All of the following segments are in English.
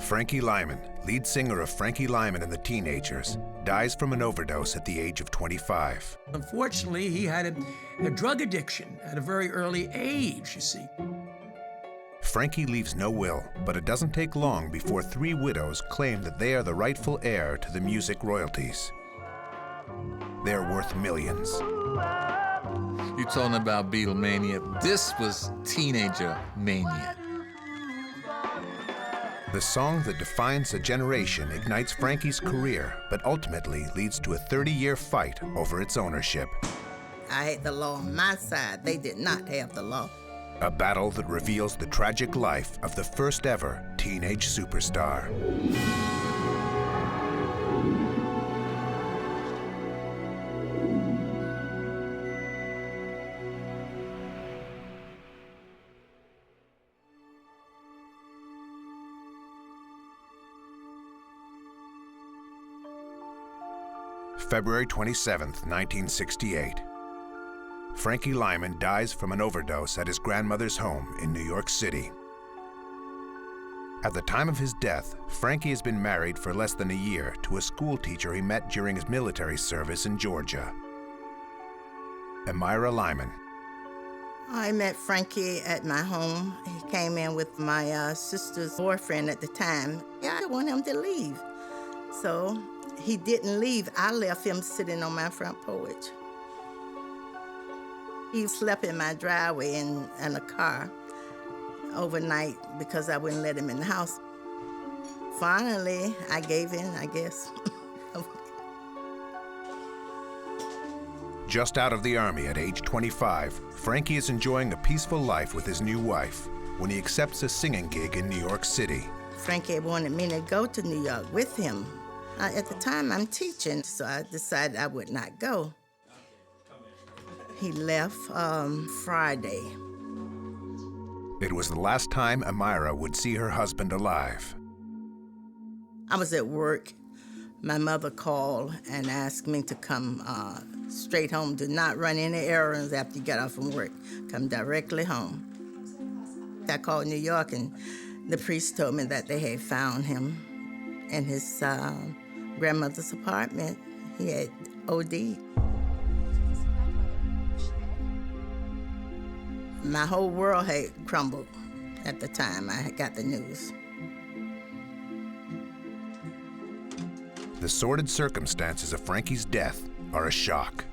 Frankie Lyman, lead singer of Frankie Lyman and the Teenagers, dies from an overdose at the age of 25. Unfortunately, he had a drug addiction at a very early age, you see. Frankie leaves no will, but it doesn't take long before 3 widows claim that they are the rightful heir to the music royalties. They're worth millions. You're talking about Beatlemania. This was teenager mania. The song that defines a generation ignites Frankie's career, but ultimately leads to a 30-year fight over its ownership. I had the law on my side. They did not have the law. A battle that reveals the tragic life of the first ever teenage superstar. February 27, 1968. Frankie Lyman dies from an overdose at his grandmother's home in New York City. At the time of his death, Frankie has been married for less than a year to a school teacher he met during his military service in Georgia. Amira Lyman. I met Frankie at my home. He came in with my sister's boyfriend at the time. Yeah, I want him to leave. So he didn't leave. I left him sitting on my front porch. He slept in my driveway in a car overnight because I wouldn't let him in the house. Finally, I gave in, I guess. Just out of the Army at age 25, Frankie is enjoying a peaceful life with his new wife when he accepts a singing gig in New York City. Frankie wanted me to go to New York with him. At the time, I'm teaching, so I decided I would not go. He left Friday. It was the last time Amira would see her husband alive. I was at work. My mother called and asked me to come straight home. Do not run any errands after you get off from work. Come directly home. I called New York, and the priest told me that they had found him in his grandmother's apartment. He had OD'd. My whole world had crumbled at the time I got the news. The sordid circumstances of Frankie's death are a shock.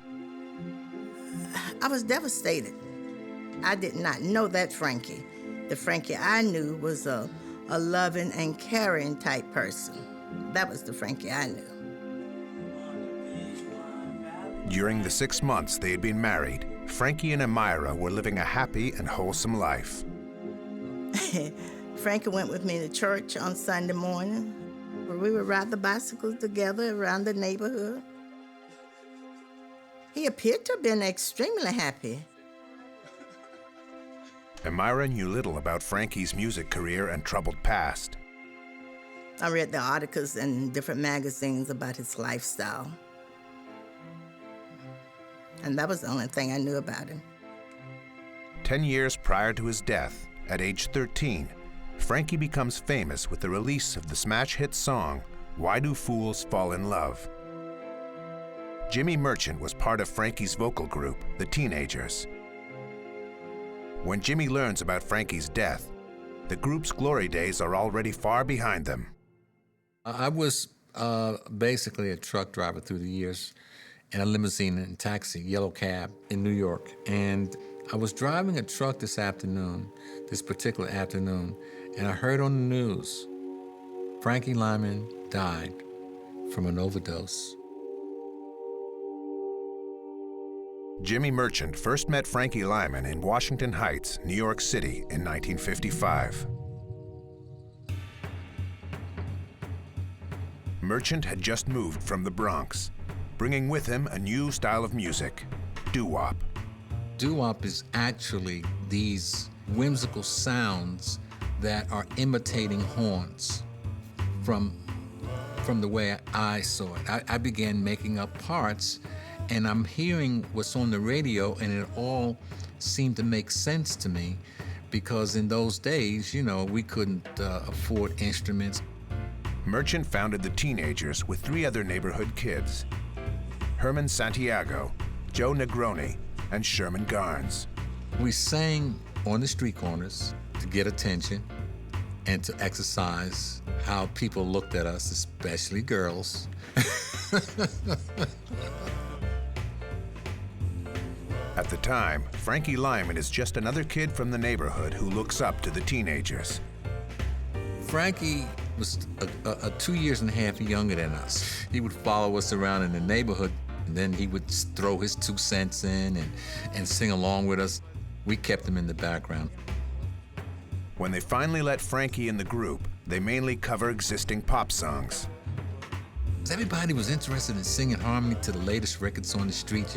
I was devastated. I did not know that Frankie. The Frankie I knew was a loving and caring type person. That was the Frankie I knew. During the 6 months they had been married, Frankie and Amira were living a happy and wholesome life. Frankie went with me to church on Sunday morning. We would ride the bicycles together around the neighborhood. He appeared to have been extremely happy. Amira knew little about Frankie's music career and troubled past. I read the articles in different magazines about his lifestyle. And that was the only thing I knew about him. 10 years prior to his death, at age 13, Frankie becomes famous with the release of the smash hit song, Why Do Fools Fall in Love? Jimmy Merchant was part of Frankie's vocal group, the Teenagers. When Jimmy learns about Frankie's death, the group's glory days are already far behind them. I was basically a truck driver through the years, in a limousine and taxi, yellow cab in New York. And I was driving a truck this particular afternoon, and I heard on the news, Frankie Lyman died from an overdose. Jimmy Merchant first met Frankie Lyman in Washington Heights, New York City in 1955. Merchant had just moved from the Bronx, bringing with him a new style of music, doo-wop. Doo-wop is actually these whimsical sounds that are imitating horns from the way I saw it. I began making up parts, and I'm hearing what's on the radio, and it all seemed to make sense to me because in those days, you know, we couldn't afford instruments. Merchant founded the Teenagers with 3 other neighborhood kids: Herman Santiago, Joe Negroni, and Sherman Garnes. We sang on the street corners to get attention and to exercise how people looked at us, especially girls. At the time, Frankie Lyman is just another kid from the neighborhood who looks up to the Teenagers. Frankie was 2 years and a half younger than us. He would follow us around in the neighborhood, and then he would throw his 2 cents in and sing along with us. We kept him in the background. When they finally let Frankie in the group, they mainly cover existing pop songs. Everybody was interested in singing harmony to the latest records on the street,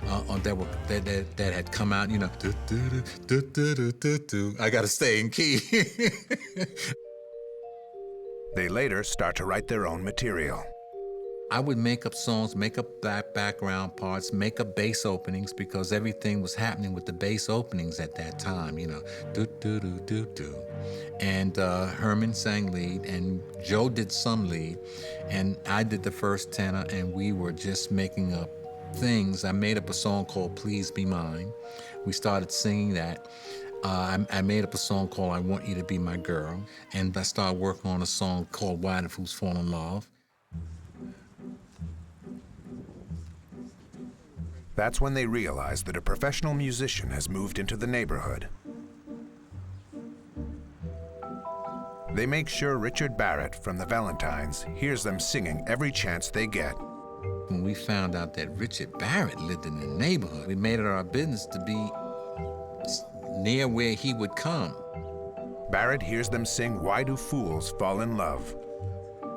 that had come out. You know, do, do, do, do, do, do, do. I gotta stay in key. They later start to write their own material. I would make up songs, make up background parts, make up bass openings, because everything was happening with the bass openings at that time, you know, do, do, do, do, do. And Herman sang lead, and Joe did some lead, and I did the first tenor, and we were just making up things. I made up a song called Please Be Mine. We started singing that. I made up a song called I Want You to Be My Girl, and I started working on a song called Why Do Fools Fall in Love. That's when they realize that a professional musician has moved into the neighborhood. They make sure Richard Barrett from the Valentines hears them singing every chance they get. When we found out that Richard Barrett lived in the neighborhood, we made it our business to be near where he would come. Barrett hears them sing Why Do Fools Fall in Love.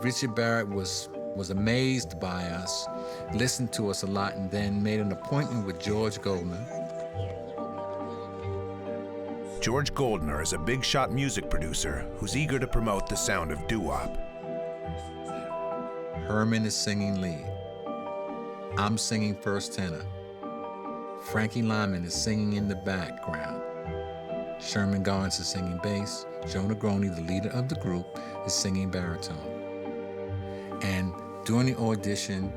Richard Barrett was amazed by us, listened to us a lot, and then made an appointment with George Goldner. George Goldner is a big-shot music producer who's eager to promote the sound of doo-wop. Herman is singing lead. I'm singing first tenor. Frankie Lyman is singing in the background. Sherman Garnes is singing bass. Joe Negroni, the leader of the group, is singing baritone. And during the audition,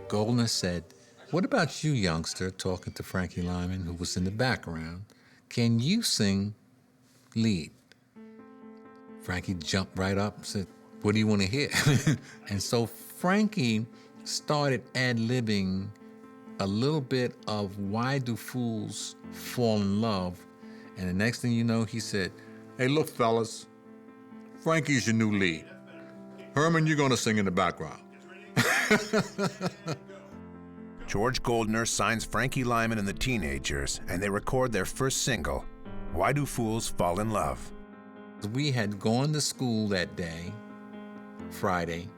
Goldner said, "What about you, youngster?" talking to Frankie Lyman, who was in the background. "Can you sing lead?" Frankie jumped right up and said, "What do you want to hear?" And so Frankie started ad-libbing a little bit of Why Do Fools Fall in Love. And the next thing you know, he said, "Hey, look, fellas, Frankie's your new lead. Herman, you're gonna sing in the background." George Goldner signs Frankie Lyman and the Teenagers, and they record their first single, Why Do Fools Fall in Love. We had gone to school that day, Friday,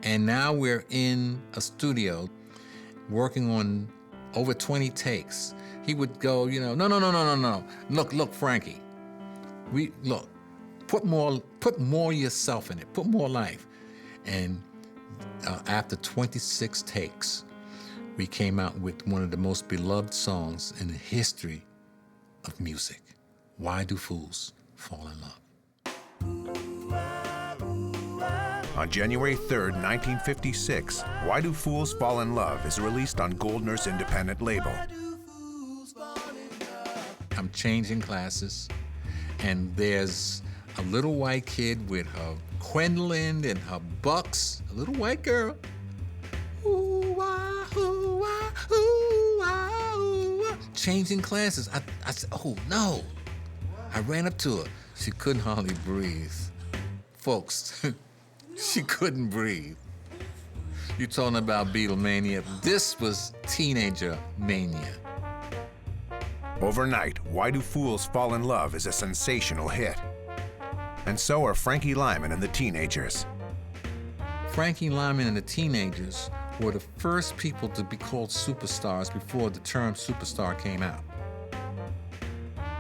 and now we're in a studio working on over 20 takes. He would go, no. Look, Frankie. Put more yourself in it, put more life. And after 26 takes, we came out with one of the most beloved songs in the history of music. Why Do Fools Fall in Love? On January 3rd, 1956, Why Do Fools Fall in Love is released on Goldner's independent label. I'm changing classes, and there's a little white kid with her Quenlin and her bucks, a little white girl. Ooh-wah, ooh-wah, ooh-wah, ooh-wah. Changing classes. I said, "Oh, no." I ran up to her. She couldn't hardly breathe. Folks, she couldn't breathe. You talking about Beatlemania? This was teenager mania. Overnight, Why Do Fools Fall in Love is a sensational hit. And so are Frankie Lyman and the Teenagers. Frankie Lyman and the Teenagers were the first people to be called superstars before the term superstar came out.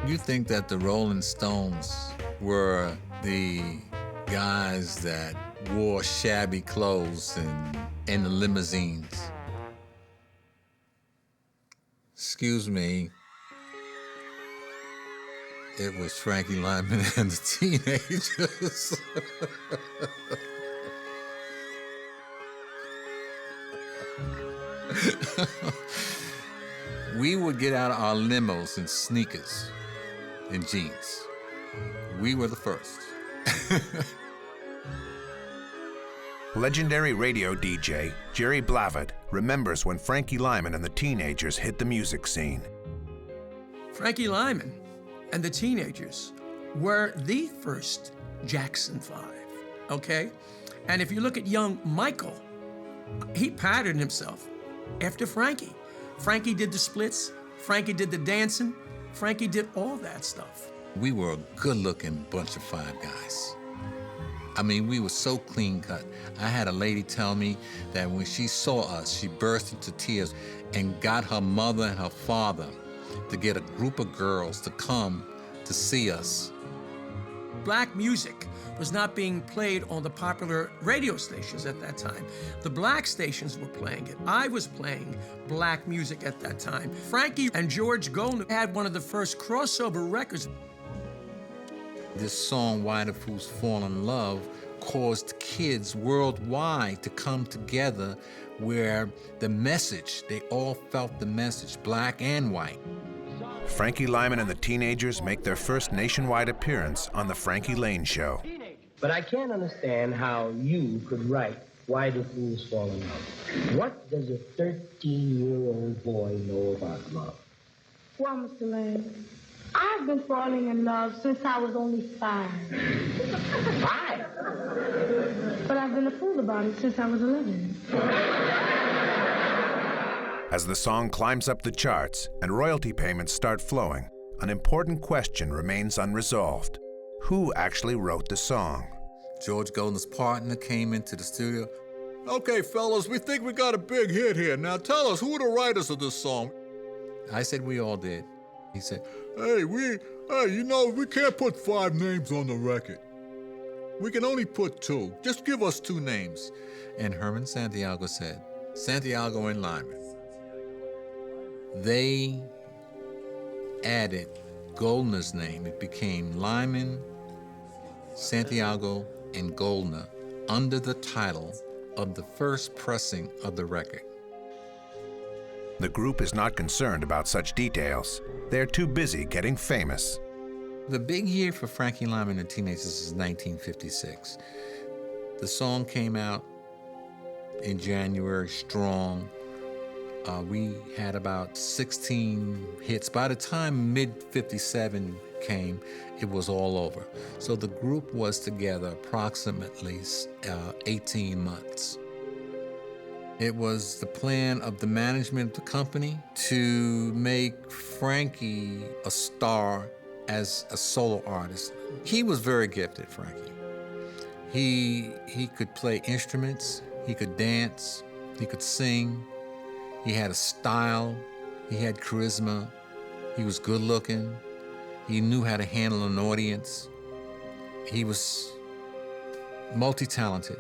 You think that the Rolling Stones were the guys that wore shabby clothes and in the limousines? Excuse me. It was Frankie Lyman and the Teenagers. We would get out of our limos in sneakers and jeans. We were the first. Legendary radio DJ Jerry Blavat remembers when Frankie Lyman and the Teenagers hit the music scene. Frankie Lyman and the Teenagers were the first Jackson 5, okay? And if you look at young Michael, he patterned himself after Frankie. Frankie did the splits, Frankie did the dancing, Frankie did all that stuff. We were a good-looking bunch of 5 guys. I mean, we were so clean-cut. I had a lady tell me that when she saw us, she burst into tears and got her mother and her father to get a group of girls to come to see us. Black music was not being played on the popular radio stations at that time. The black stations were playing it. I was playing black music at that time. Frankie and George Goldner had one of the first crossover records. This song, Why Do Fools Fall in Love, caused kids worldwide to come together where the message, they all felt the message, black and white. Frankie Lyman and the Teenagers make their first nationwide appearance on The Frankie Lane Show. But I can't understand how you could write Why Do Fools Fall in Love? What does a 13-year-old boy know about love? Well, Mr. Lane, I've been falling in love since I was only 5. 5? But I've been a fool about it since I was 11. As the song climbs up the charts and royalty payments start flowing, an important question remains unresolved. Who actually wrote the song? George Goldner's partner came into the studio. Okay, fellas, we think we got a big hit here. Now tell us, who are the writers of this song? I said we all did. He said, hey, we can't put 5 names on the record. We can only put 2. Just give us 2 names. And Herman Santiago said, Santiago and Lyman. They added Goldner's name. It became Lyman, Santiago, and Goldner under the title of the first pressing of the record. The group is not concerned about such details. They're too busy getting famous. The big year for Frankie Lyman and the Teenagers is 1956. The song came out in January, strong. We had about 16 hits. By the time mid-57 came, it was all over. So the group was together approximately 18 months. It was the plan of the management of the company to make Frankie a star as a solo artist. He was very gifted, Frankie. He could play instruments, he could dance, he could sing. He had a style, he had charisma, he was good looking, he knew how to handle an audience. He was multi-talented.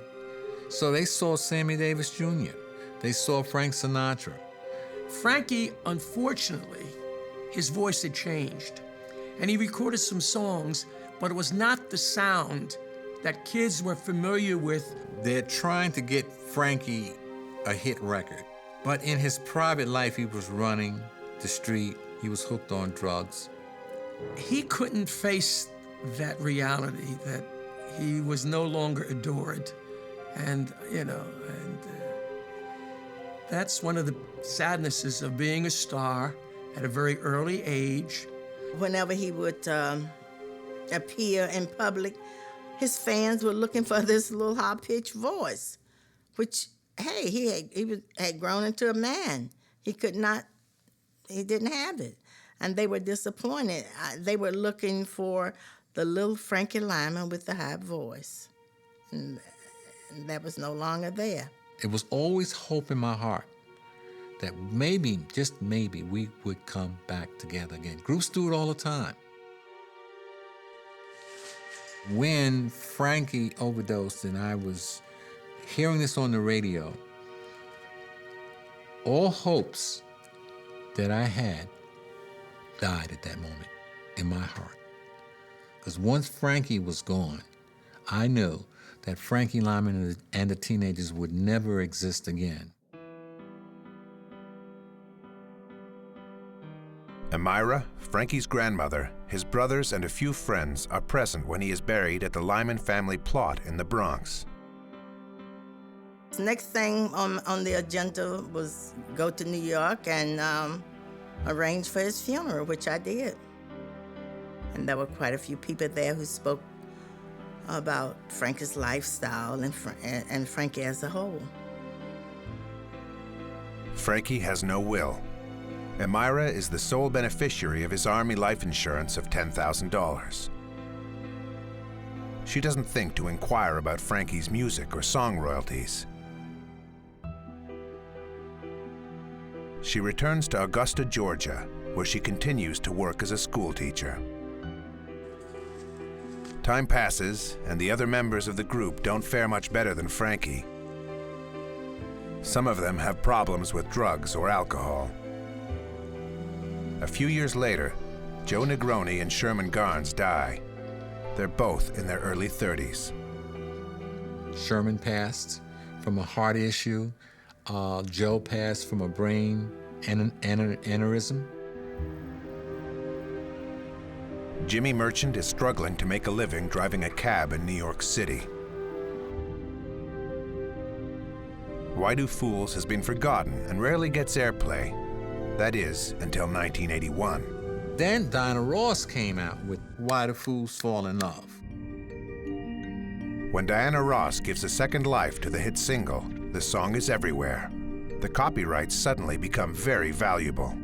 So they saw Sammy Davis Jr., they saw Frank Sinatra. Frankie, unfortunately, his voice had changed. And he recorded some songs, but it was not the sound that kids were familiar with. They're trying to get Frankie a hit record. But in his private life, he was running the street. He was hooked on drugs. He couldn't face that reality that he was no longer adored. And, that's one of the sadnesses of being a star at a very early age. Whenever he would appear in public, his fans were looking for this little high-pitched voice, which, hey, he had grown into a man. He didn't have it. And they were disappointed. They were looking for the little Frankie Lyman with the high voice. And that was no longer there. It was always hope in my heart that maybe, just maybe, we would come back together again. Groups do it all the time. When Frankie overdosed and I was hearing this on the radio, all hopes that I had died at that moment in my heart. Because once Frankie was gone, I knew that Frankie Lyman and the Teenagers would never exist again. Amira, Frankie's grandmother, his brothers, and a few friends are present when he is buried at the Lyman family plot in the Bronx. Next thing on the agenda was go to New York and arrange for his funeral, which I did. And there were quite a few people there who spoke about Frankie's lifestyle and Frankie as a whole. Frankie has no will. Amira is the sole beneficiary of his Army life insurance of $10,000. She doesn't think to inquire about Frankie's music or song royalties. She returns to Augusta, Georgia, where she continues to work as a schoolteacher. Time passes, and the other members of the group don't fare much better than Frankie. Some of them have problems with drugs or alcohol. A few years later, Joe Negroni and Sherman Garnes die. They're both in their early 30s. Sherman passed from a heart issue. Joe passed from a brain aneurysm. Jimmy Merchant is struggling to make a living driving a cab in New York City. Why Do Fools has been forgotten and rarely gets airplay. That is, until 1981. Then Diana Ross came out with Why Do Fools Fall in Love. When Diana Ross gives a second life to the hit single, the song is everywhere. The copyrights suddenly become very valuable.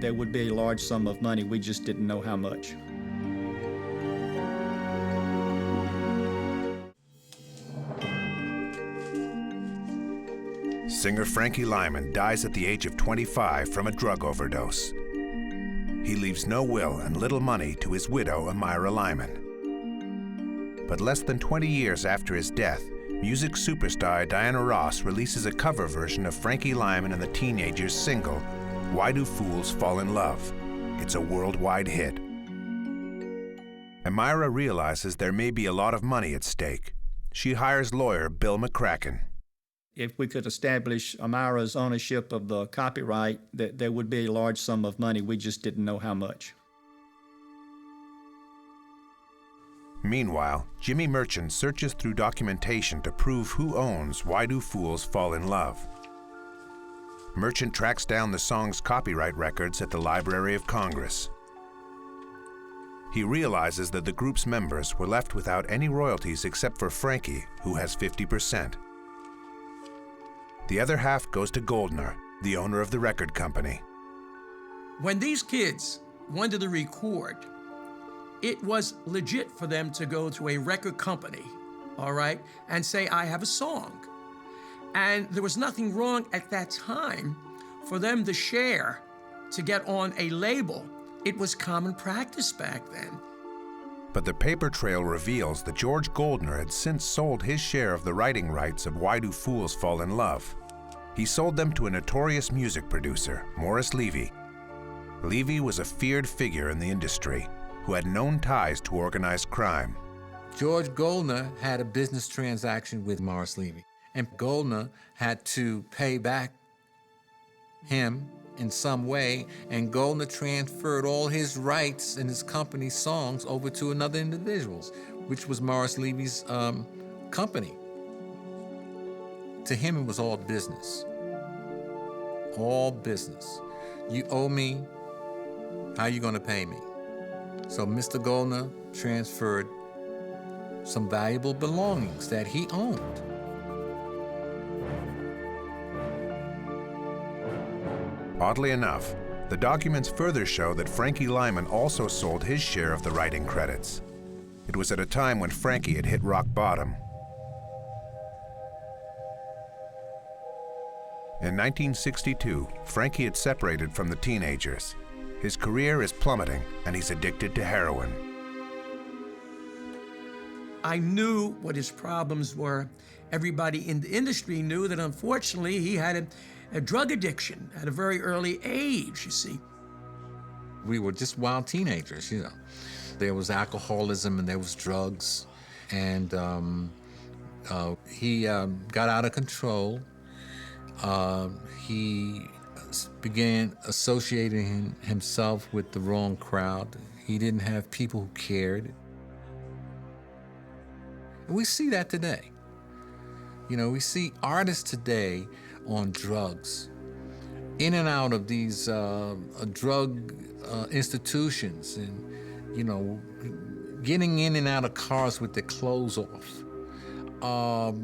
There would be a large sum of money, we just didn't know how much. Singer Frankie Lyman dies at the age of 25 from a drug overdose. He leaves no will and little money to his widow, Amira Lyman. But less than 20 years after his death, music superstar Diana Ross releases a cover version of Frankie Lyman and the Teenagers' single, Why Do Fools Fall in Love? It's a worldwide hit. Amira realizes there may be a lot of money at stake. She hires lawyer Bill McCracken. If we could establish Amira's ownership of the copyright, that there would be a large sum of money, we just didn't know how much. Meanwhile, Jimmy Merchant searches through documentation to prove who owns Why Do Fools Fall in Love. Merchant tracks down the song's copyright records at the Library of Congress. He realizes that the group's members were left without any royalties except for Frankie, who has 50%. The other half goes to Goldner, the owner of the record company. When these kids wanted to record, it was legit for them to go to a record company, all right, and say, I have a song. And there was nothing wrong at that time for them to share, to get on a label. It was common practice back then. But the paper trail reveals that George Goldner had since sold his share of the writing rights of Why Do Fools Fall in Love. He sold them to a notorious music producer, Morris Levy. Levy was a feared figure in the industry who had known ties to organized crime. George Goldner had a business transaction with Morris Levy, and Goldner had to pay back him in some way, and Goldner transferred all his rights and his company's songs over to another individual's, which was Morris Levy's company. To him, it was all business. All business. You owe me, how you gonna pay me? So Mr. Goldner transferred some valuable belongings that he owned. Oddly enough, the documents further show that Frankie Lyman also sold his share of the writing credits. It was at a time when Frankie had hit rock bottom. In 1962, Frankie had separated from the Teenagers. His career is plummeting, and he's addicted to heroin. I knew what his problems were. Everybody in the industry knew that, unfortunately, he had a drug addiction at a very early age, you see. We were just wild teenagers, you know. There was alcoholism and there was drugs, and he got out of control. He began associating himself with the wrong crowd. He didn't have people who cared. We see that today. You know, we see artists today on drugs, in and out of these drug institutions, and, you know, getting in and out of cars with their clothes off,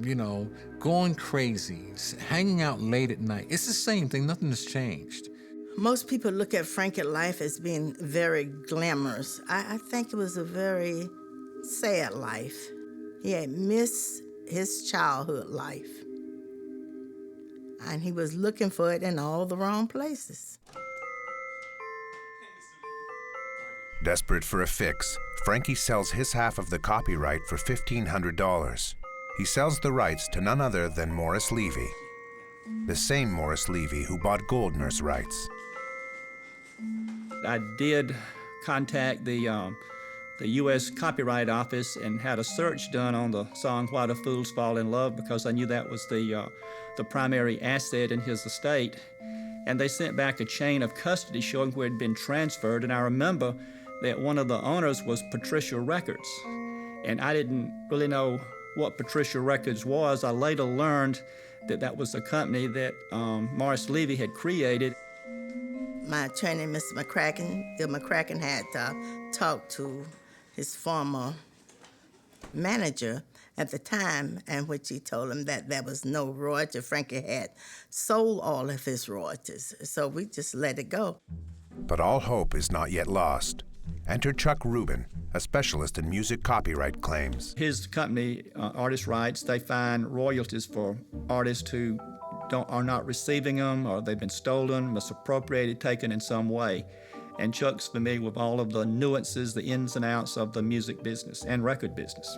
you know, going crazy, hanging out late at night. It's the same thing, nothing has changed. Most people look at Frankie's life as being very glamorous. I think it was a very sad life. He had missed his childhood life, and he was looking for it in all the wrong places. Desperate for a fix, Frankie sells his half of the copyright for $1,500. He sells the rights to none other than Morris Levy, the same Morris Levy who bought Goldner's rights. I did contact the U.S. Copyright Office and had a search done on the song Why Do Fools Fall in Love, because I knew that was the primary asset in his estate. And they sent back a chain of custody showing where it had been transferred. And I remember that one of the owners was Patricia Records. And I didn't really know what Patricia Records was. I later learned that that was a company that Morris Levy had created. My attorney, Mr. McCracken, Bill McCracken, had talked to his former manager at the time, in which he told him that there was no royalty. Frankie had sold all of his royalties, so we just let it go. But all hope is not yet lost. Enter Chuck Rubin, a specialist in music copyright claims. His company, Artist Rights, they find royalties for artists who are not receiving them, or they've been stolen, misappropriated, taken in some way. And Chuck's familiar with all of the nuances, the ins and outs of the music business and record business.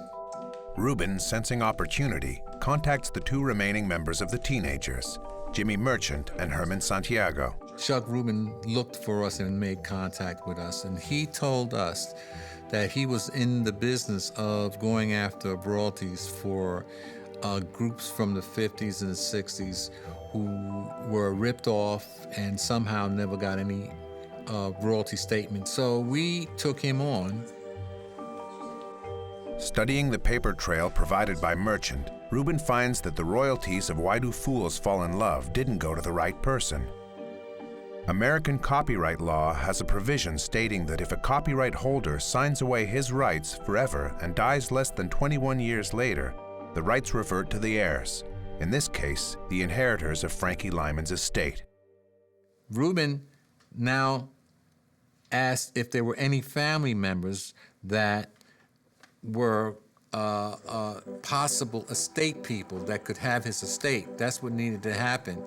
Rubin, sensing opportunity, contacts the two remaining members of the Teenagers, Jimmy Merchant and Herman Santiago. Chuck Rubin looked for us and made contact with us, and he told us that he was in the business of going after royalties for groups from the 50s and the 60s who were ripped off and somehow never got any royalty statement. So we took him on. Studying the paper trail provided by Merchant, Rubin finds that the royalties of Why Do Fools Fall in Love didn't go to the right person. American copyright law has a provision stating that if a copyright holder signs away his rights forever and dies less than 21 years later, the rights revert to the heirs, in this case, the inheritors of Frankie Lyman's estate. Rubin now asked if there were any family members that were possible estate people that could have his estate. That's what needed to happen.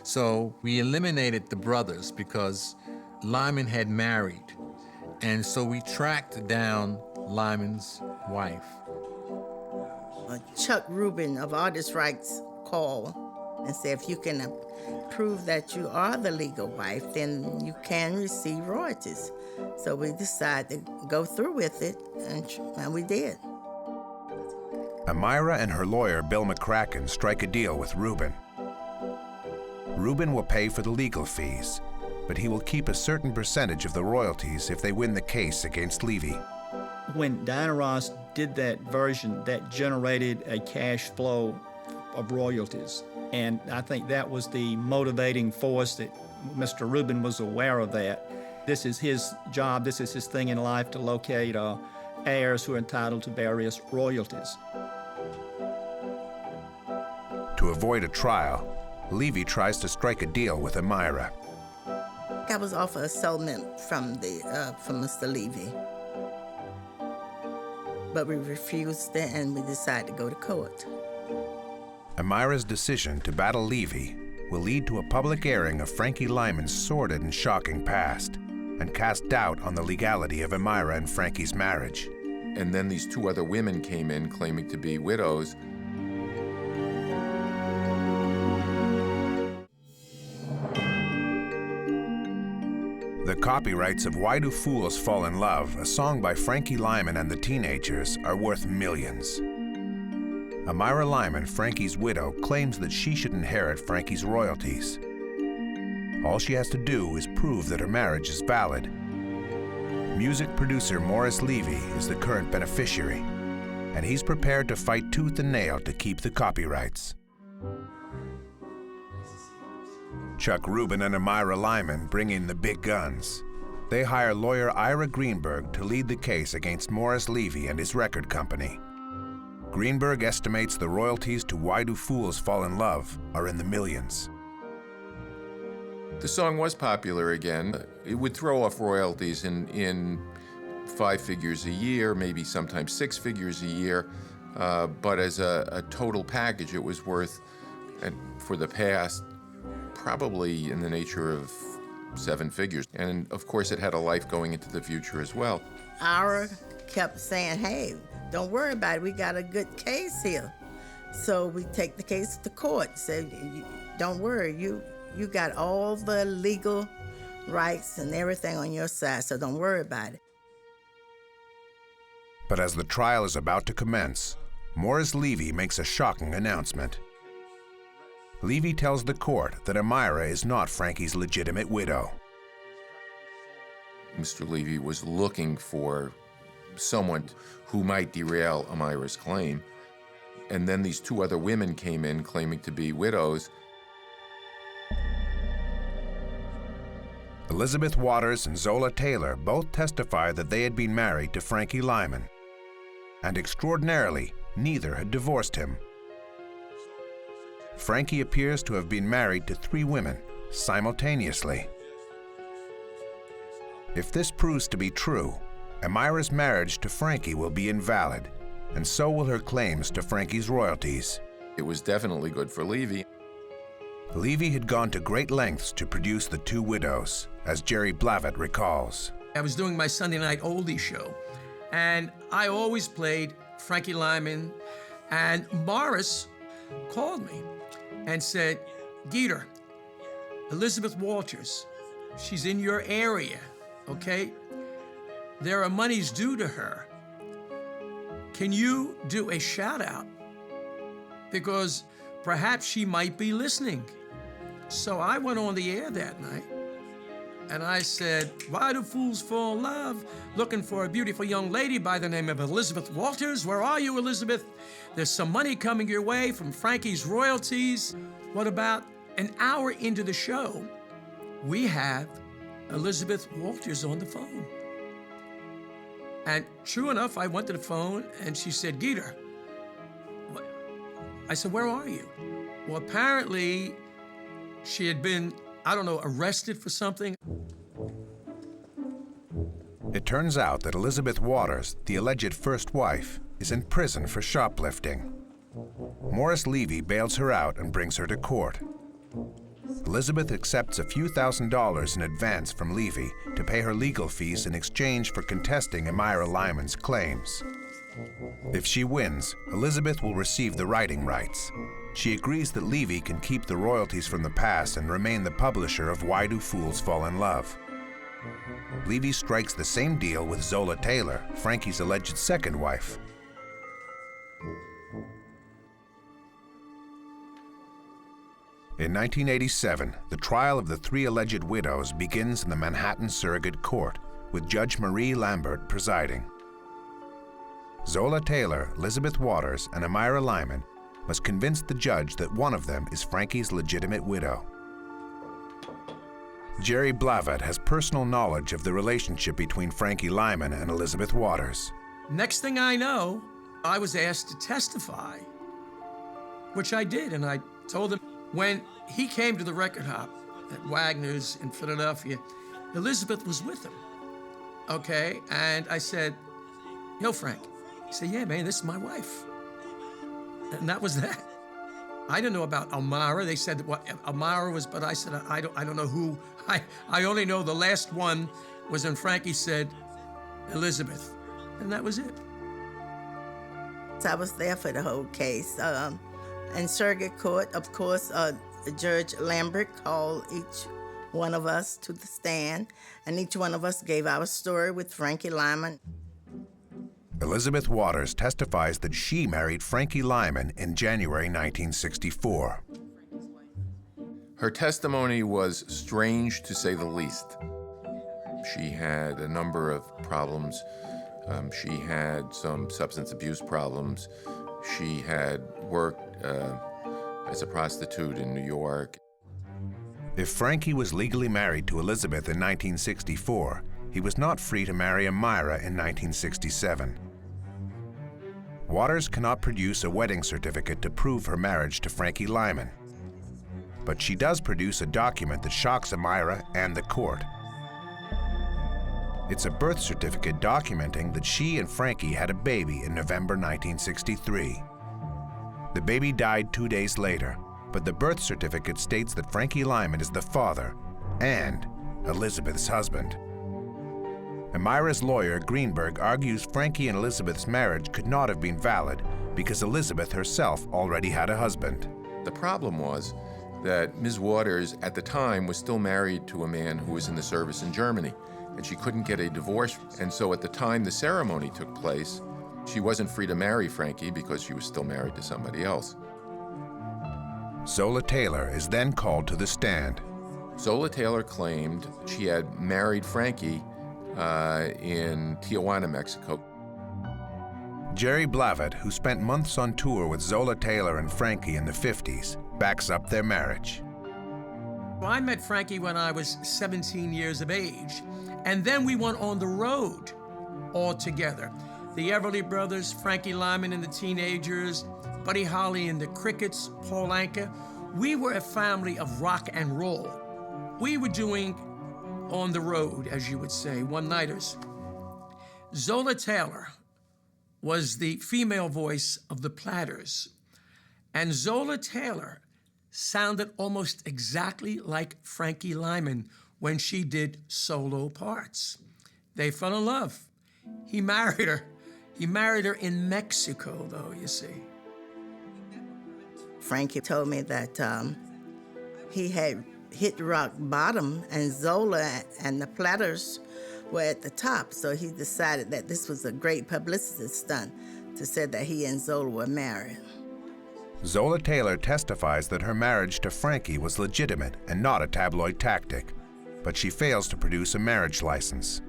So we eliminated the brothers because Lyman had married. And so we tracked down Lyman's wife. Chuck Rubin of Artist Rights called and said, if you can prove that you are the legal wife, then you can receive royalties. So we decided to go through with it, and we did. Amira and her lawyer, Bill McCracken, strike a deal with Rubin. Rubin will pay for the legal fees, but he will keep a certain percentage of the royalties if they win the case against Levy. When Diana Ross did that version, that generated a cash flow of royalties. And I think that was the motivating force that Mr. Rubin was aware of that. This is his job, this is his thing in life, to locate heirs who are entitled to various royalties. To avoid a trial, Levy tries to strike a deal with Amira. I was offered a settlement from Mr. Levy, but we refused it, and we decided to go to court. Amira's decision to battle Levy will lead to a public airing of Frankie Lyman's sordid and shocking past, and cast doubt on the legality of Amira and Frankie's marriage. And then these two other women came in claiming to be widows. The copyrights of Why Do Fools Fall in Love, a song by Frankie Lyman and the Teenagers, are worth millions. Amira Lyman, Frankie's widow, claims that she should inherit Frankie's royalties. All she has to do is prove that her marriage is valid. Music producer Morris Levy is the current beneficiary, and he's prepared to fight tooth and nail to keep the copyrights. Chuck Rubin and Amira Lyman bring in the big guns. They hire lawyer Ira Greenberg to lead the case against Morris Levy and his record company. Greenberg estimates the royalties to Why Do Fools Fall in Love are in the millions. The song was popular again. It would throw off royalties in 5 figures a year, maybe sometimes 6 figures a year. But as a total package, it was worth, and for the past, probably in the nature of 7 figures. And of course, it had a life going into the future as well. Ira kept saying, hey, don't worry about it. We got a good case here. So we take the case to court. Said, don't worry, you got all the legal rights and everything on your side, so don't worry about it. But as the trial is about to commence, Morris Levy makes a shocking announcement. Levy tells the court that Amira is not Frankie's legitimate widow. Mr. Levy was looking for someone who might derail Amira's claim. And then these 2 other women came in claiming to be widows. Elizabeth Waters and Zola Taylor both testify that they had been married to Frankie Lyman. And extraordinarily, neither had divorced him. Frankie appears to have been married to 3 women simultaneously. If this proves to be true, Amira's marriage to Frankie will be invalid, and so will her claims to Frankie's royalties. It was definitely good for Levy. Levy had gone to great lengths to produce the 2 widows, as Jerry Blavat recalls. I was doing my Sunday night oldie show, and I always played Frankie Lyman, and Morris called me and said, Geeter, Elizabeth Walters, she's in your area, okay? There are monies due to her. Can you do a shout out? Because perhaps she might be listening. So I went on the air that night and I said, why do fools fall in love? Looking for a beautiful young lady by the name of Elizabeth Walters. Where are you, Elizabeth? There's some money coming your way from Frankie's royalties. What about an hour into the show, we have Elizabeth Walters on the phone. And true enough, I went to the phone and she said, Geeter. I said, where are you? Well, apparently she had been, I don't know, arrested for something. It turns out that Elizabeth Waters, the alleged first wife, is in prison for shoplifting. Morris Levy bails her out and brings her to court. Elizabeth accepts a few $1,000s in advance from Levy to pay her legal fees in exchange for contesting Amira Lyman's claims. If she wins, Elizabeth will receive the writing rights. She agrees that Levy can keep the royalties from the past and remain the publisher of Why Do Fools Fall in Love. Levy strikes the same deal with Zola Taylor, Frankie's alleged second wife. In 1987, the trial of the 3 alleged widows begins in the Manhattan Surrogate Court, with Judge Marie Lambert presiding. Zola Taylor, Elizabeth Waters, and Amira Lyman must convince the judge that one of them is Frankie's legitimate widow. Jerry Blavat has personal knowledge of the relationship between Frankie Lyman and Elizabeth Waters. Next thing I know, I was asked to testify, which I did, and I told him when he came to the record hop at Wagner's in Philadelphia, Elizabeth was with him, okay? And I said, yo, Frank. He said, yeah, man, this is my wife. And that was that. I didn't know about Amira. They said what Amira was, but I said, I don't know who. I only know the last one was when Frankie said, Elizabeth. And that was it. I was there for the whole case. In Surrogate Court, of course, Judge Lambert called each one of us to the stand, and each one of us gave our story with Frankie Lyman. Elizabeth Waters testifies that she married Frankie Lyman in January 1964. Her testimony was strange, to say the least. She had a number of problems. She had some substance abuse problems. She had worked as a prostitute in New York. If Frankie was legally married to Elizabeth in 1964, he was not free to marry Amira in 1967. Waters cannot produce a wedding certificate to prove her marriage to Frankie Lyman. But she does produce a document that shocks Amira and the court. It's a birth certificate documenting that she and Frankie had a baby in November 1963. The baby died 2 days later, but the birth certificate states that Frankie Lyman is the father and Elizabeth's husband. Amira's lawyer, Greenberg, argues Frankie and Elizabeth's marriage could not have been valid because Elizabeth herself already had a husband. The problem was that Ms. Waters, at the time, was still married to a man who was in the service in Germany, and she couldn't get a divorce. And so at the time the ceremony took place, she wasn't free to marry Frankie because she was still married to somebody else. Zola Taylor is then called to the stand. Zola Taylor claimed she had married Frankie in Tijuana, Mexico. Jerry Blavat, who spent months on tour with Zola Taylor and Frankie in the 50s, backs up their marriage. I met Frankie when I was 17 years of age, and then we went on the road all together. The Everly Brothers, Frankie Lyman and the Teenagers, Buddy Holly and the Crickets, Paul Anka. We were a family of rock and roll. We were doing on the road, as you would say, one-nighters. Zola Taylor was the female voice of the Platters, and Zola Taylor sounded almost exactly like Frankie Lyman when she did solo parts. They fell in love. He married her. He married her in Mexico, though, you see. Frankie told me that he had hit rock bottom and Zola and the Platters were at the top, so he decided that this was a great publicity stunt to say that he and Zola were married. Zola Taylor testifies that her marriage to Frankie was legitimate and not a tabloid tactic, but she fails to produce a marriage license.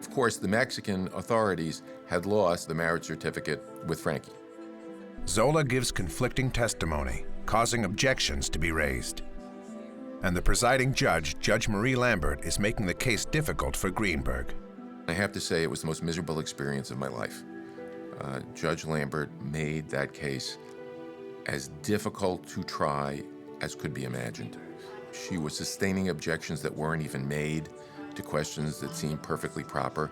Of course, the Mexican authorities had lost the marriage certificate with Frankie. Zola gives conflicting testimony, causing objections to be raised. And the presiding judge, Judge Marie Lambert, is making the case difficult for Greenberg. I have to say it was the most miserable experience of my life. Judge Lambert made that case as difficult to try as could be imagined. She was sustaining objections that weren't even made to questions that seemed perfectly proper,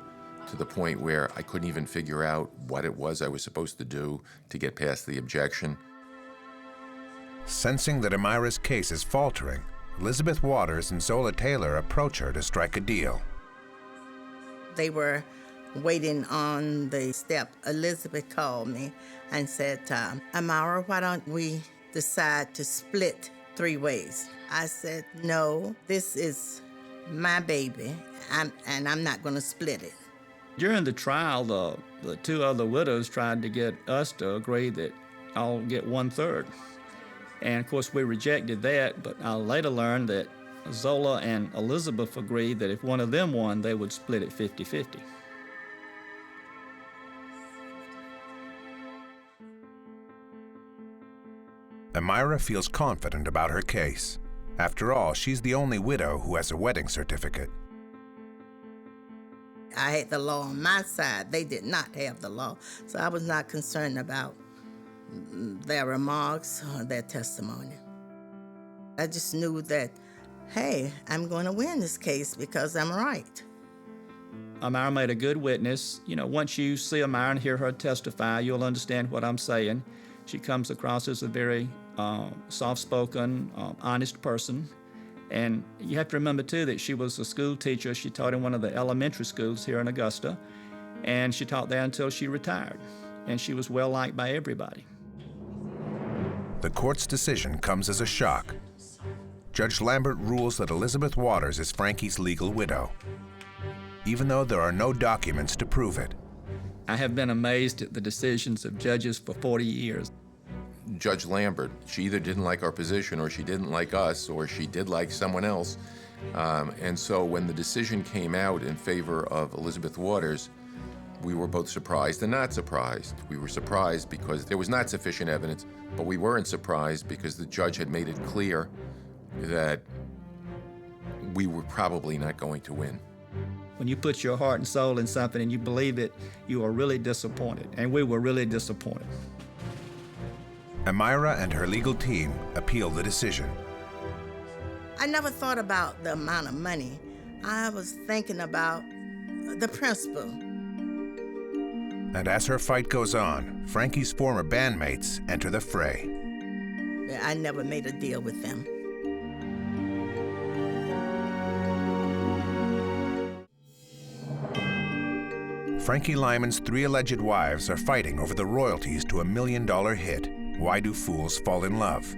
to the point where I couldn't even figure out what it was I was supposed to do to get past the objection. Sensing that Amira's case is faltering, Elizabeth Waters and Zola Taylor approach her to strike a deal. They were waiting on the step. Elizabeth called me and said, Amira, why don't we decide to split 3 ways? I said, no, this is my baby, and I'm not going to split it. During the trial, the 2 other widows tried to get us to agree that I'll get 1/3. And of course, we rejected that, but I later learned that Zola and Elizabeth agreed that if one of them won, they would split it 50-50. Amira feels confident about her case. After all, she's the only widow who has a wedding certificate. I had the law on my side. They did not have the law, so I was not concerned about their remarks or their testimony. I just knew that, hey, I'm going to win this case because I'm right. Amira made a good witness. You know, once you see Amira and hear her testify, you'll understand what I'm saying. She comes across as a very soft-spoken, honest person. And you have to remember, too, that she was a school teacher. She taught in one of the elementary schools here in Augusta, and she taught there until she retired. And she was well-liked by everybody. The court's decision comes as a shock. Judge Lambert rules that Elizabeth Waters is Frankie's legal widow, even though there are no documents to prove it. I have been amazed at the decisions of judges for 40 years. Judge Lambert. She either didn't like our position, or she didn't like us, or she did like someone else. And so when the decision came out in favor of Elizabeth Waters, we were both surprised and not surprised. We were surprised because there was not sufficient evidence, but we weren't surprised because the judge had made it clear that we were probably not going to win. When you put your heart and soul in something and you believe it, you are really disappointed, and we were really disappointed. Amira and her legal team appealed the decision. I never thought about the amount of money. I was thinking about the principle. And as her fight goes on, Frankie's former bandmates enter the fray. I never made a deal with them. Frankie Lyman's 3 alleged wives are fighting over the royalties to a $1 million hit, Why Do Fools Fall in Love?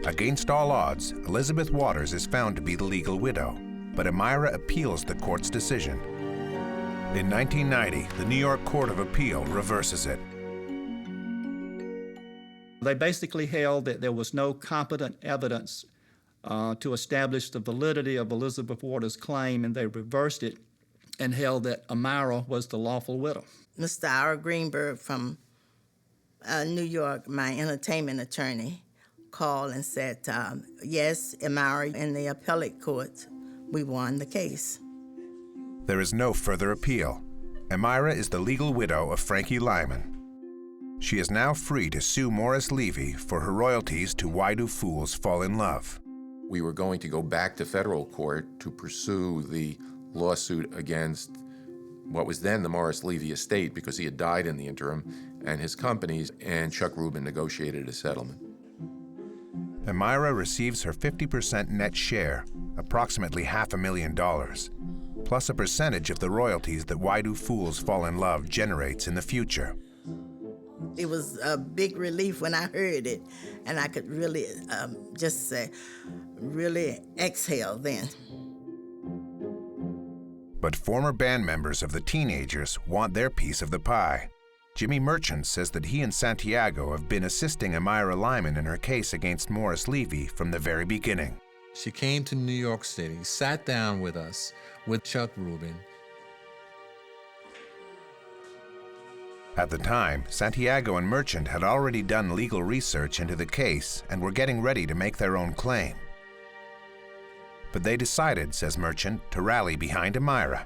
Against all odds, Elizabeth Waters is found to be the legal widow, but Amira appeals the court's decision. In 1990, the New York Court of Appeal reverses it. They basically held that there was no competent evidence to establish the validity of Elizabeth Waters' claim, and they reversed it and held that Amira was the lawful widow. Mr. Ira Greenberg from New York, my entertainment attorney, called and said, yes, Amira, in the appellate court, we won the case. There is no further appeal. Amira is the legal widow of Frankie Lyman. She is now free to sue Morris Levy for her royalties to Why Do Fools Fall in Love? We were going to go back to federal court to pursue the lawsuit against what was then the Morris Levy estate, because he had died in the interim, and his companies, and Chuck Rubin negotiated a settlement. Amira receives her 50% net share, approximately $500,000, plus a percentage of the royalties that Why Do Fools Fall in Love generates in the future. It was a big relief when I heard it, and I could really just say, really exhale then. But former band members of the Teenagers want their piece of the pie. Jimmy Merchant says that he and Santiago have been assisting Amira Lyman in her case against Morris Levy from the very beginning. She came to New York City, sat down with us, with Chuck Rubin. At the time, Santiago and Merchant had already done legal research into the case and were getting ready to make their own claim. But they decided, says Merchant, to rally behind Amira.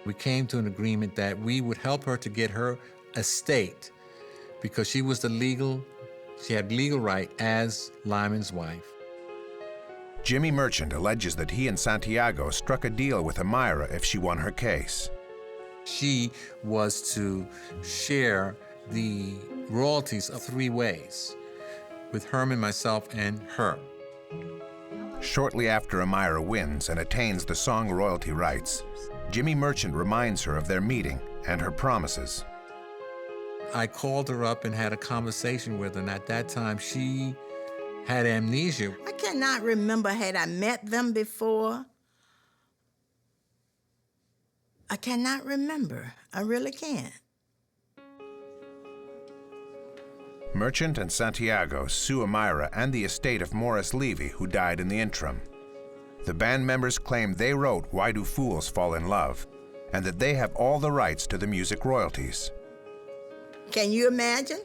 We came to an agreement that we would help her to get her estate because she had legal right as Lyman's wife. Jimmy Merchant alleges that he and Santiago struck a deal with Amira if she won her case. She was to share the royalties of 3 ways, with Herman, myself, and her. Shortly after Amira wins and attains the song royalty rights, Jimmy Merchant reminds her of their meeting and her promises. I called her up and had a conversation with her, and at that time she had amnesia. I cannot remember, had I met them before? I cannot remember. I really can't. Merchant and Santiago sue Amira and the estate of Morris Levy, who died in the interim. The band members claim they wrote Why Do Fools Fall in Love, and that they have all the rights to the music royalties. Can you imagine?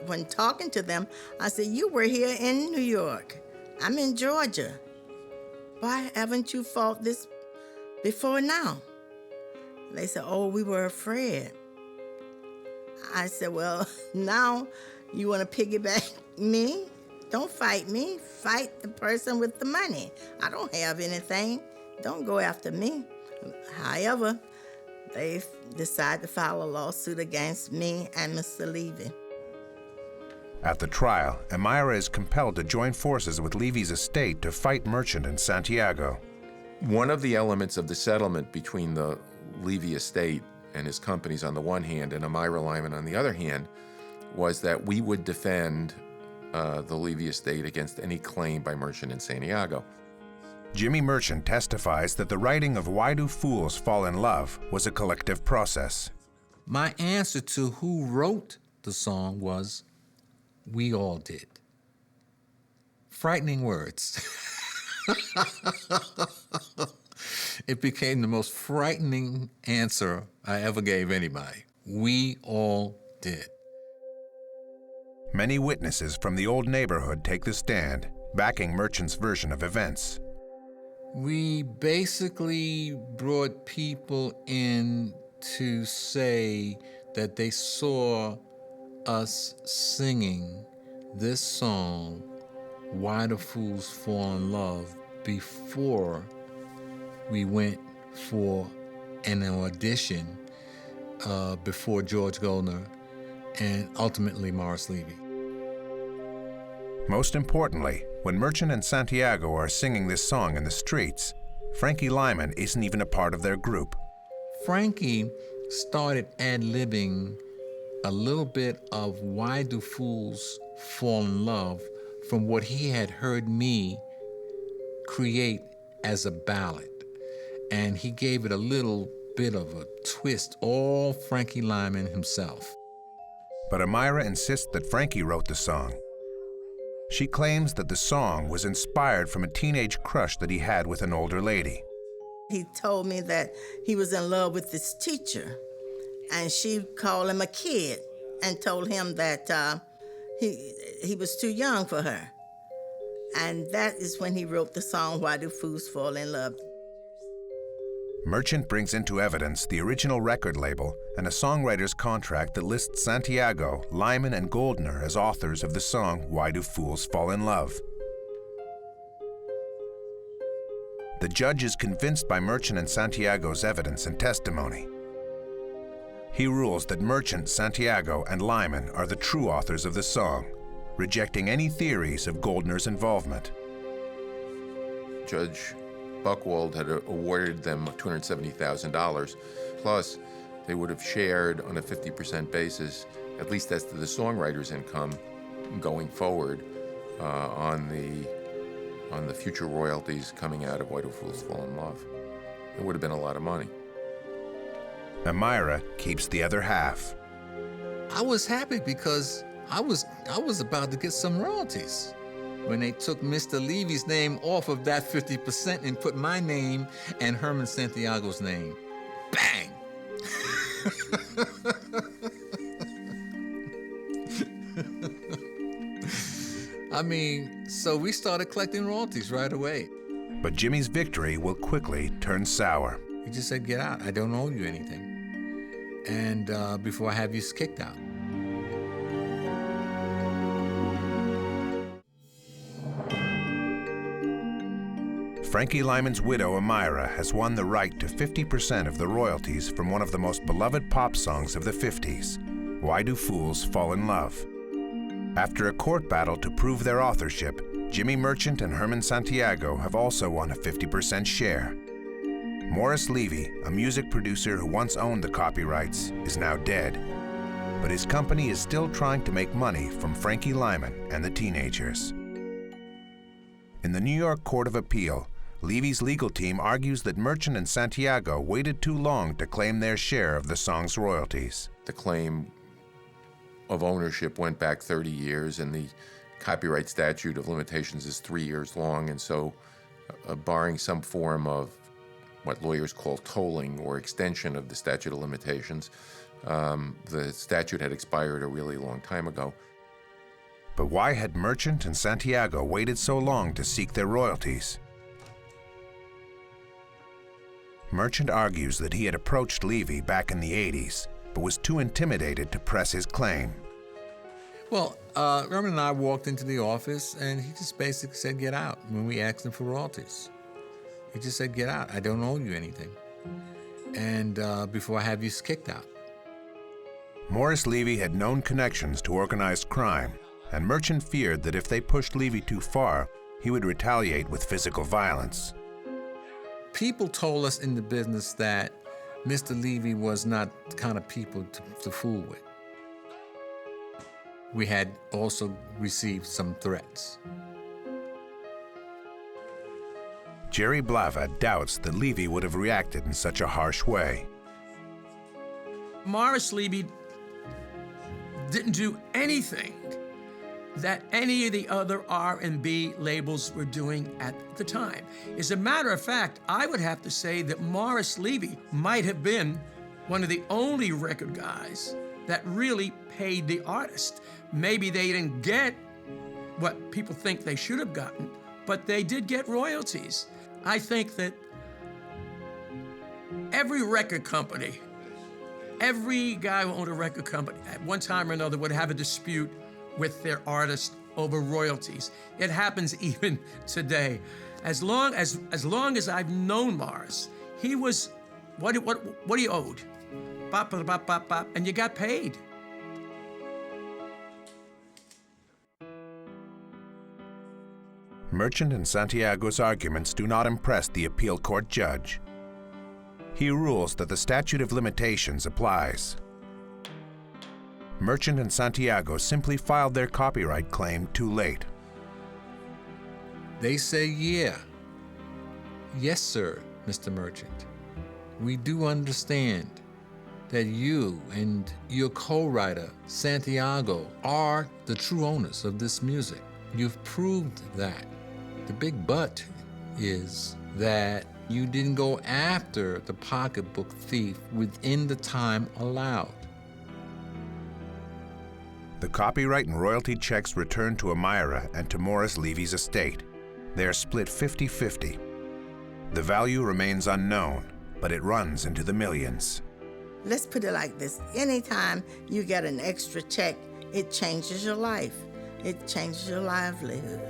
When talking to them, I said, you were here in New York. I'm in Georgia. Why haven't you fought this before now? They said, oh, we were afraid. I said, well, now you want to piggyback me? Don't fight me. Fight the person with the money. I don't have anything. Don't go after me. However, they decided to file a lawsuit against me and Mr. Levy. At the trial, Amira is compelled to join forces with Levy's estate to fight Merchant and Santiago. One of the elements of the settlement between the Levy estate and his companies on the one hand and Amira Lyman on the other hand was that we would defend the Levy estate against any claim by Merchant and Santiago. Jimmy Merchant testifies that the writing of Why Do Fools Fall in Love was a collective process. My answer to who wrote the song was We all did. Frightening words. It became the most frightening answer I ever gave anybody. We all did. Many witnesses from the old neighborhood take the stand, backing Merchant's version of events. We basically brought people in to say that they saw us singing this song, Why Do Fools Fall in Love, before we went for an audition before George Goldner and ultimately Morris Levy. Most importantly, when Merchant and Santiago are singing this song in the streets, Frankie Lyman isn't even a part of their group. Frankie started ad-libbing a little bit of Why Do Fools Fall in Love from what he had heard me create as a ballad. And he gave it a little bit of a twist, all Frankie Lyman himself. But Amira insists that Frankie wrote the song. She claims that the song was inspired from a teenage crush that he had with an older lady. He told me that he was in love with this teacher, and she called him a kid and told him that he was too young for her. And that is when he wrote the song, Why Do Fools Fall in Love? Merchant brings into evidence the original record label and a songwriter's contract that lists Santiago, Lyman, and Goldner as authors of the song Why Do Fools Fall in Love. The judge is convinced by Merchant and Santiago's evidence and testimony. He rules that Merchant, Santiago, and Lyman are the true authors of the song, rejecting any theories of Goldner's involvement. Judge Buchwald had awarded them $270,000, plus they would have shared on a 50% basis, at least as to the songwriter's income going forward, on the future royalties coming out of Why Do Fools Fall in Love. It would have been a lot of money. Amira keeps the other half. I was happy because I was about to get some royalties when they took Mr. Levy's name off of that 50% and put my name and Herman Santiago's name. Bang! I mean, so we started collecting royalties right away. But Jimmy's victory will quickly turn sour. He just said, get out. I don't owe you anything. And before I have you kicked out. Frankie Lyman's widow, Amira, has won the right to 50% of the royalties from one of the most beloved pop songs of the 50s, Why Do Fools Fall in Love? After a court battle to prove their authorship, Jimmy Merchant and Herman Santiago have also won a 50% share. Morris Levy, a music producer who once owned the copyrights, is now dead. But his company is still trying to make money from Frankie Lyman and the teenagers. In the New York Court of Appeal, Levy's legal team argues that Merchant and Santiago waited too long to claim their share of the song's royalties. The claim of ownership went back 30 years, and the copyright statute of limitations is 3 years long, and so barring some form of what lawyers call tolling or extension of the statute of limitations, the statute had expired a really long time ago. But why had Merchant and Santiago waited so long to seek their royalties? Merchant argues that he had approached Levy back in the 80s, but was too intimidated to press his claim. Well, Herman and I walked into the office, and he just basically said, get out, when we asked him for royalties. He just said, get out. I don't owe you anything. And before I have you kicked out. Morris Levy had known connections to organized crime, and Merchant feared that if they pushed Levy too far, he would retaliate with physical violence. People told us in the business that Mr. Levy was not the kind of people to fool with. We had also received some threats. Jerry Blava doubts that Levy would have reacted in such a harsh way. Morris Levy didn't do anything that any of the other R&B labels were doing at the time. As a matter of fact, I would have to say that Morris Levy might have been one of the only record guys that really paid the artist. Maybe they didn't get what people think they should have gotten, but they did get royalties. I think that every record company, every guy who owned a record company at one time or another would have a dispute with their artist over royalties. It happens even today. As long as I've known Morris, he was what he owed. Bop, bop, bop, bop, bop, and you got paid. Merchant and Santiago's arguments do not impress the appeal court judge. He rules that the statute of limitations applies. Merchant and Santiago simply filed their copyright claim too late. They say, yeah. Yes, sir, Mr. Merchant. We do understand that you and your co-writer, Santiago, are the true owners of this music. You've proved that. The big but is that you didn't go after the pocketbook thief within the time allowed. The copyright and royalty checks return to Amira and to Morris Levy's estate. They are split 50-50. The value remains unknown, but it runs into the millions. Let's put it like this. Anytime you get an extra check, it changes your life. It changes your livelihood.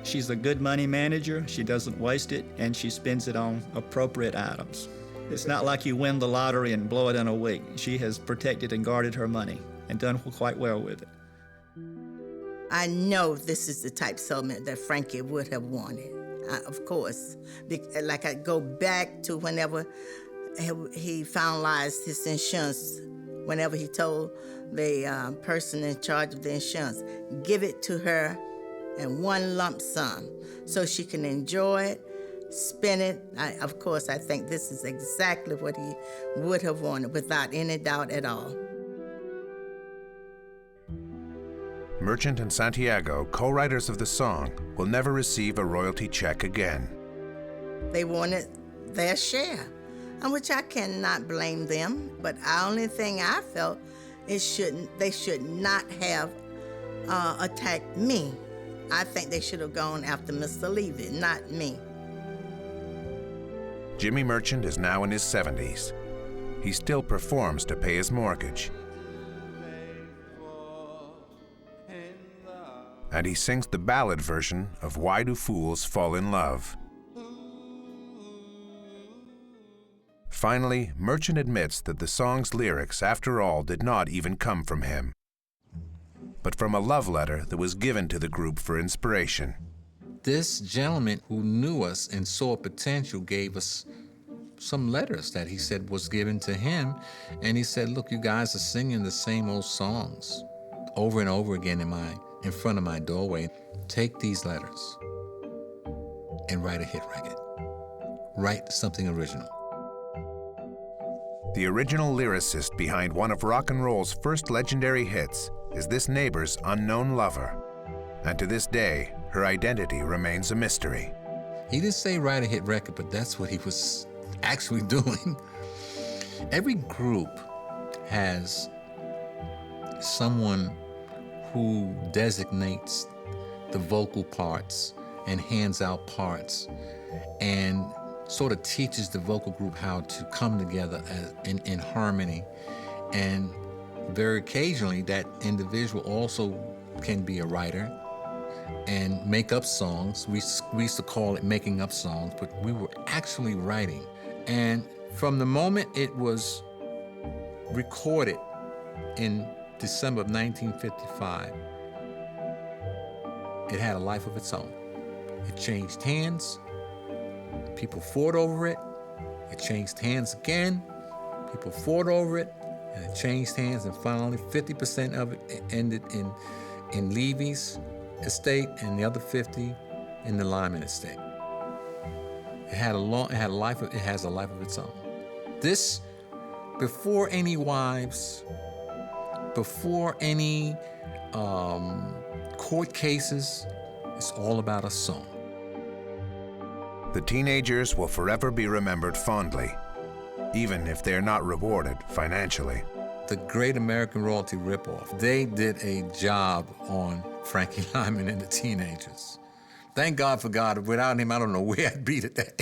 She's a good money manager. She doesn't waste it, and she spends it on appropriate items. It's not like you win the lottery and blow it in a week. She has protected and guarded her money and done quite well with it. I know this is the type settlement that Frankie would have wanted, of course. Like I go back to whenever he finalized his insurance, whenever he told the person in charge of the insurance, give it to her in one lump sum so she can enjoy it, spend it. Of course, I think this is exactly what he would have wanted without any doubt at all. Merchant and Santiago, co-writers of the song, will never receive a royalty check again. They wanted their share, and which I cannot blame them, but the only thing I felt is they should not have attacked me. I think they should have gone after Mr. Levy, not me. Jimmy Merchant is now in his 70s. He still performs to pay his mortgage. And he sings the ballad version of Why Do Fools Fall in Love? Finally, Merchant admits that the song's lyrics, after all, did not even come from him, but from a love letter that was given to the group for inspiration. This gentleman who knew us and saw potential gave us some letters that he said was given to him, and he said, look, you guys are singing the same old songs over and over again in front of my doorway. Take these letters and write a hit record. Write something original. The original lyricist behind one of rock and roll's first legendary hits is this neighbor's unknown lover. And to this day, her identity remains a mystery. He didn't say write a hit record, but that's what he was actually doing. Every group has someone who designates the vocal parts and hands out parts and sort of teaches the vocal group how to come together in harmony. And very occasionally, that individual also can be a writer and make up songs. We used to call it making up songs, but we were actually writing. And from the moment it was recorded in December of 1955, it had a life of its own. It changed hands. People fought over it. It changed hands again. People fought over it, and it changed hands. And finally, 50% of it ended in Levy's estate, and the other 50 in the Lyman estate. It has a life of its own. This, before any wives, before any court cases, it's all about a song. The teenagers will forever be remembered fondly, even if they're not rewarded financially. The Great American Royalty ripoff, they did a job on Frankie Lyman and the Teenagers. Thank God for God. Without him, I don't know where I'd be today.